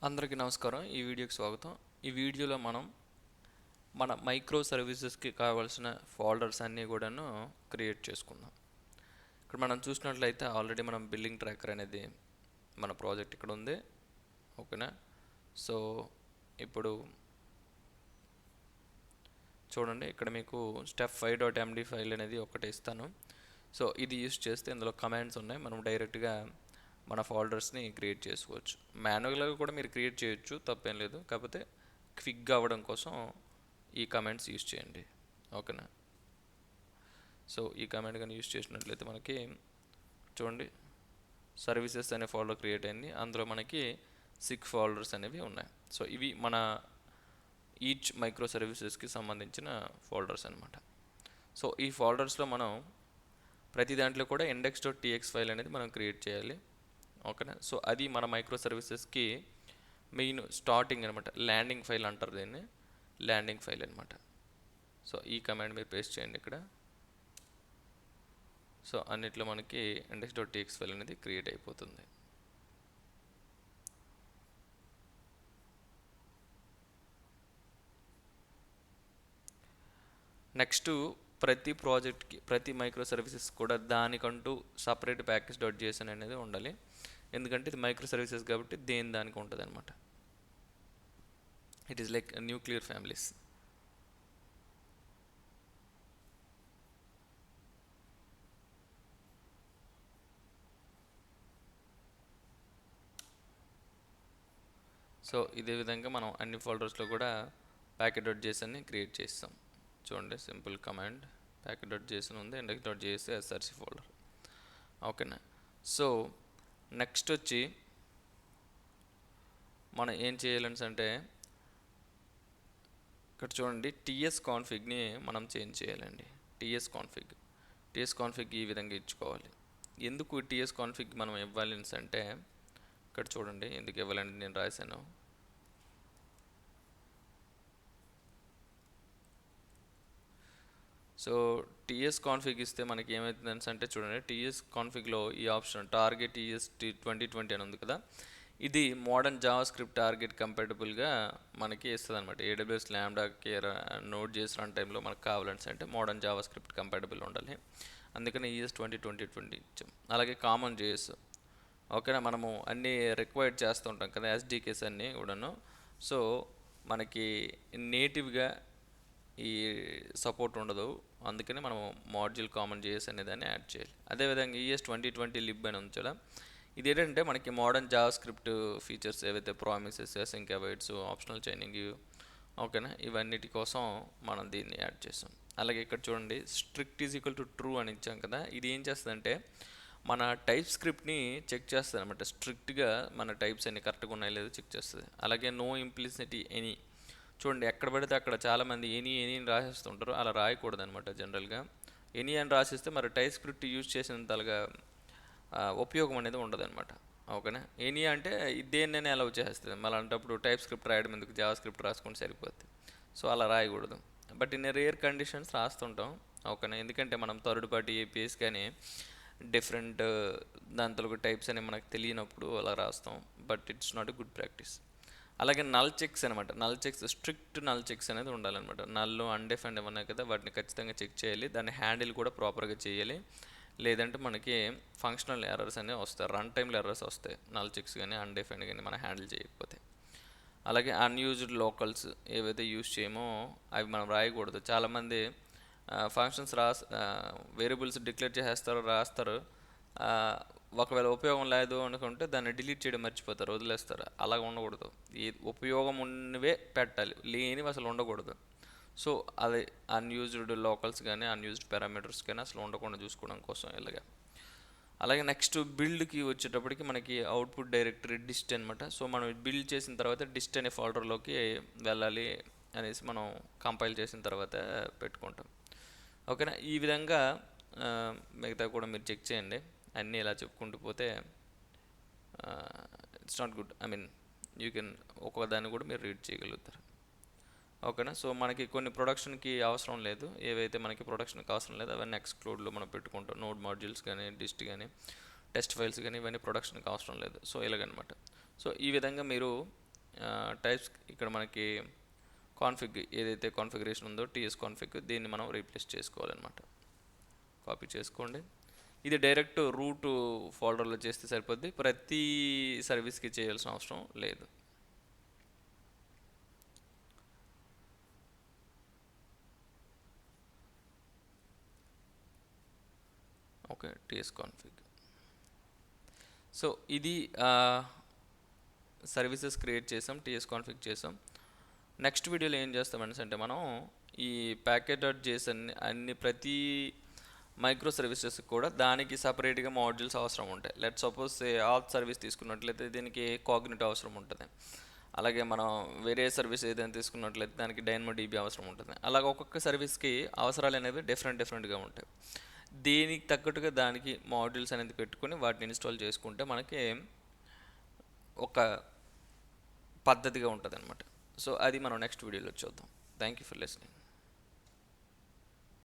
అందరికీ నమస్కారం. ఈ వీడియోకి స్వాగతం. ఈ వీడియోలో మనం మన మైక్రో సర్వీసెస్కి కావాల్సిన ఫోల్డర్స్ అన్నీ కూడాను క్రియేట్ చేసుకుందాం. ఇక్కడ మనం చూసినట్లయితే ఆల్రెడీ మనం బిల్లింగ్ ట్రాకర్ అనేది మన ప్రాజెక్ట్ ఇక్కడ ఉంది. ఓకేనా. సో ఇప్పుడు చూడండి, ఇక్కడ మీకు step5.md ఫైల్ అనేది ఒకటి ఇస్తాను. సో ఇది యూస్ చేస్తే ఇందులో కమాండ్స్ ఉన్నాయి. మనం డైరెక్ట్గా మన ఫోల్డర్స్ని క్రియేట్ చేసుకోవచ్చు. మాన్యువల్గా కూడా మీరు క్రియేట్ చేయొచ్చు, తప్పేం లేదు. కాకపోతే క్విక్గా అవ్వడం కోసం ఈ కమాండ్స్ యూస్ చేయండి. ఓకేనా. సో ఈ కమాండ్ కానీ యూస్ చేసినట్లయితే మనకి చూడండి సర్వీసెస్ అనే ఫోల్డర్ క్రియేట్ అయింది. అందులో మనకి 6 ఫోల్డర్స్ అనేవి ఉన్నాయి. సో ఇవి మన ఈచ్ మైక్రో సర్వీసెస్కి సంబంధించిన ఫోల్డర్స్ అనమాట. సో ఈ ఫోల్డర్స్లో మనం ప్రతి దాంట్లో కూడా index.txt ఫైల్ అనేది మనం క్రియేట్ చేయాలి. ఓకేనా. సో అది మన మైక్రో సర్వీసెస్కి మెయిన్ స్టార్టింగ్ అనమాట. ల్యాండింగ్ ఫైల్ అంటారు దీన్ని, ల్యాండింగ్ ఫైల్ అనమాట. సో ఈ కమాండ్ మీరు పేస్ట్ చేయండి ఇక్కడ. సో అన్నిట్లో మనకి index.txt ఫైల్ అనేది క్రియేట్ అయిపోతుంది. నెక్స్ట్ ప్రతి ప్రాజెక్ట్కి, ప్రతి మైక్రో సర్వీసెస్ కూడా దానికంటూ సపరేట్ ప్యాకేజ్.json అనేది ఉండాలి. ఎందుకంటే ఇది మైక్రో సర్వీసెస్ కాబట్టి దానికి ఉంటుంది అనమాట. It is like nuclear families. So ఇదే విధంగా మనం అన్ని ఫోల్డర్స్లో కూడా ప్యాకెట్.jsonni క్రియేట్ చేస్తాం. చూడండి, సింపుల్ కమాండ్ ప్యాకెట్.json ఉంది, index.js src ఫోల్డర్. ఓకేనా. సో నెక్స్ట్ వచ్చి మనం ఏం చేయాలని అంటే ఇక్కడ చూడండి టీఎస్ కాన్ఫిగ్ని మనం చేంజ్ చేయాలండి. టీఎస్ కాన్ఫిగ్ ఈ విధంగా ఇచ్చుకోవాలి. ఎందుకు టీఎస్ కాన్ఫిగ్ మనం ఇవ్వాలి అంటే ఇక్కడ చూడండి ఎందుకు ఇవ్వాలని నేను రాశాను. సో టీఎస్ కాన్ఫిగ్ ఇస్తే మనకి ఏమవుతుంది అంటే చూడండి, టీఎస్ కాన్ఫిగ్లో ఈ ఆప్షన్ టార్గెట్ టీఎస్ 2020 అని ఉంది కదా, ఇది మోడర్న్ జావా స్క్రిప్ట్ టార్గెట్ కంపాటబుల్గా మనకి ఇస్తుంది అనమాట. AWS ల్యాంబ్డాకి నోడ్ చేసి రన్ టైంలో మనకు కావాలని అంటే మోడర్న్ జావా స్క్రిప్ట్ కంపాటబుల్ ఉండాలి. అందుకని ES 2020 ఇచ్చాం. అలాగే కామన్ JS. ఓకేనా. మనము అన్నీ రిక్వైర్డ్ చేస్తూ ఉంటాం కదా SDKs అన్నీ కూడాను. సో మనకి నేటివ్గా ఈ సపోర్ట్ ఉండదు, అందుకని మనం మాడ్యూల్ కామన్ JS అనే దాన్ని యాడ్ చేయాలి. అదేవిధంగా ES 2020 లిబ్ అని ఉంచాలా. ఇది ఏంటంటే మనకి మోడర్న్ జావా స్క్రిప్ట్ ఫీచర్స్ ఏవైతే promises, sync avoids, optional chaining, ఓకేనా, ఇవన్నిటి కోసం మనం దీన్ని యాడ్ చేస్తాం. అలాగే ఇక్కడ చూడండి strict is equal to true అని ఇచ్చాం కదా, ఇది ఏం చేస్తుందంటే మన టైప్ స్క్రిప్ట్ని చెక్ చేస్తుంది అనమాట. స్ట్రిక్ట్గా మన టైప్స్ అన్ని కరెక్ట్గా ఉన్నాయో లేదో చెక్ చేస్తుంది. అలాగే నో ఇంప్లిసిటీ ఎనీ. చూడండి ఎక్కడ పడితే అక్కడ చాలామంది ఎనీ అని రాసేస్తుంటారు, అలా రాయకూడదు అనమాట. జనరల్గా ఎనీ అని రాసిస్తే మరి టైప్ స్క్రిప్ట్ యూజ్ చేసినంతగా ఉపయోగం అనేది ఉండదు అనమాట. ఓకేనా. ఎనీ అంటే దేన్నైనా అలౌ చేస్తుంది. మళ్ళీ అంటప్పుడు టైప్ స్క్రిప్ట్ రాయడం ఎందుకు, జావా స్క్రిప్ట్ రాసుకుంటే సరిపోద్ది. సో అలా రాయకూడదు. బట్ ఇన్ రేర్ కండిషన్స్ రాస్తుంటాం. ఓకేనా. ఎందుకంటే మనం థర్డ్ పార్టీ APIs కానీ డిఫరెంట్ దాంట్లో టైప్స్ అని మనకు తెలియనప్పుడు అలా రాస్తాం. But it's not a good practice. అలాగే నల్ చెక్స్ అనమాట. Null checks, strict null checks అనేది ఉండాలన్నమాట. నల్ అన్డిఫైన్డ్ ఉన్నాయి కదా, వాటిని ఖచ్చితంగా చెక్ చేయాలి. దాన్ని హ్యాండిల్ కూడా ప్రాపర్గా చేయాలి. లేదంటే మనకి ఫంక్షనల్ ఎర్రర్స్ అనేవి వస్తాయి, రన్ టైంలో ఎర్రర్స్ వస్తాయి నల్ చెక్స్ కానీ అన్డిఫైన్డ్ కానీ మనం హ్యాండిల్ చేయకపోతే. అలాగే అన్యూజ్డ్ లోకల్స్ ఏవైతే యూజ్ చేయమో అవి మనం రాయకూడదు. చాలామంది ఫంక్షన్స్ వేరియబుల్స్ డిక్లేర్ చేసేస్తారు, రాస్తారు. ఒకవేళ ఉపయోగం లేదు అనుకుంటే దాన్ని డిలీట్ చేయడం మర్చిపోతారు, వదిలేస్తారు. అలా ఉండకూడదు. ఈ ఉపయోగం ఉన్నవే పెట్టాలి, లేనివి అసలు ఉండకూడదు. సో అది అన్యూజ్డ్ లోకల్స్ కానీ అన్యూజ్డ్ పారామీటర్స్ కానీ అసలు ఉండకుండా చూసుకోవడం కోసం ఇలాగా. అలాగే నెక్స్ట్ బిల్డ్కి వచ్చేటప్పటికి మనకి అవుట్పుట్ డైరెక్టరీ డిస్ట్ అనమాట. సో మనం బిల్డ్ చేసిన తర్వాత డిస్ట్ అనే ఫోల్డర్లోకి వెళ్ళాలి అనేసి మనం కంపైల్ చేసిన తర్వాత పెట్టుకుంటాం. ఓకేనా. ఈ విధంగా మిగతా కూడా మీరు చెక్ చేయండి. అన్నీ ఇలా చెప్పుకుంటూ పోతే it's not good. I mean you can ఒక్కొక్క దాన్ని కూడా మీరు రీడ్ చేయగలుగుతారు. ఓకేనా. సో మనకి కొన్ని ప్రొడక్షన్కి అవసరం లేదు, ఏవైతే మనకి ప్రొడక్షన్కి అవసరం లేదు అవన్నీ ఎక్స్క్లూడ్లో మనం పెట్టుకుంటాం. నోడ్ మాడ్యూల్స్ కానీ డిస్ట్ కానీ టెస్ట్ ఫైల్స్ కానీ ఇవన్నీ ప్రొడక్షన్కి అవసరం లేదు. సో ఇలాగనమాట. సో ఈ విధంగా మీరు టైప్స్ ఇక్కడ మనకి కాన్ఫిగ్ ఏదైతే కాన్ఫిగరేషన్ ఉందో టీఎస్ కాన్ఫిగ్ దీన్ని మనం రీప్లేస్ చేసుకోవాలన్నమాట. కాపీ చేసుకోండి. ఇది డైరెక్ట్ రూట్ ఫోల్డర్లో చేస్తే సరిపోద్ది, ప్రతి సర్వీస్కి చేయాల్సిన అవసరం లేదు. Okay, TS config. సో ఇది సర్వీసెస్ క్రియేట్ చేసాం, టీఎస్ కాన్ఫిగ్ చేసాం. నెక్స్ట్ వీడియోలో ఏం చేస్తామనేసి అంటే మనం ఈ ప్యాకేజ్ డాట్ జేసన్ అన్ని ప్రతి మైక్రో సర్వీసెస్ కూడా దానికి సపరేట్గా మాడ్యూల్స్ అవసరం ఉంటాయి. లెట్ సపోజ్ ఆల్ సర్వీస్ తీసుకున్నట్లయితే దీనికి కాగ్నిట్ అవసరం ఉంటుంది. అలాగే మనం వేరే సర్వీస్ ఏదైనా తీసుకున్నట్లయితే దానికి డైనమోడిబి అవసరం ఉంటుంది. అలాగే ఒక్కొక్క సర్వీస్కి అవసరాలు అనేవి డిఫరెంట్గా ఉంటాయి. దీనికి తగ్గట్టుగా దానికి మాడ్యూల్స్ అనేది పెట్టుకొని వాటిని ఇన్స్టాల్ చేసుకుంటే మనకి ఒక పద్ధతిగా ఉంటుంది అనమాట. సో అది మనం నెక్స్ట్ వీడియోలో చూద్దాం. Thank you for listening.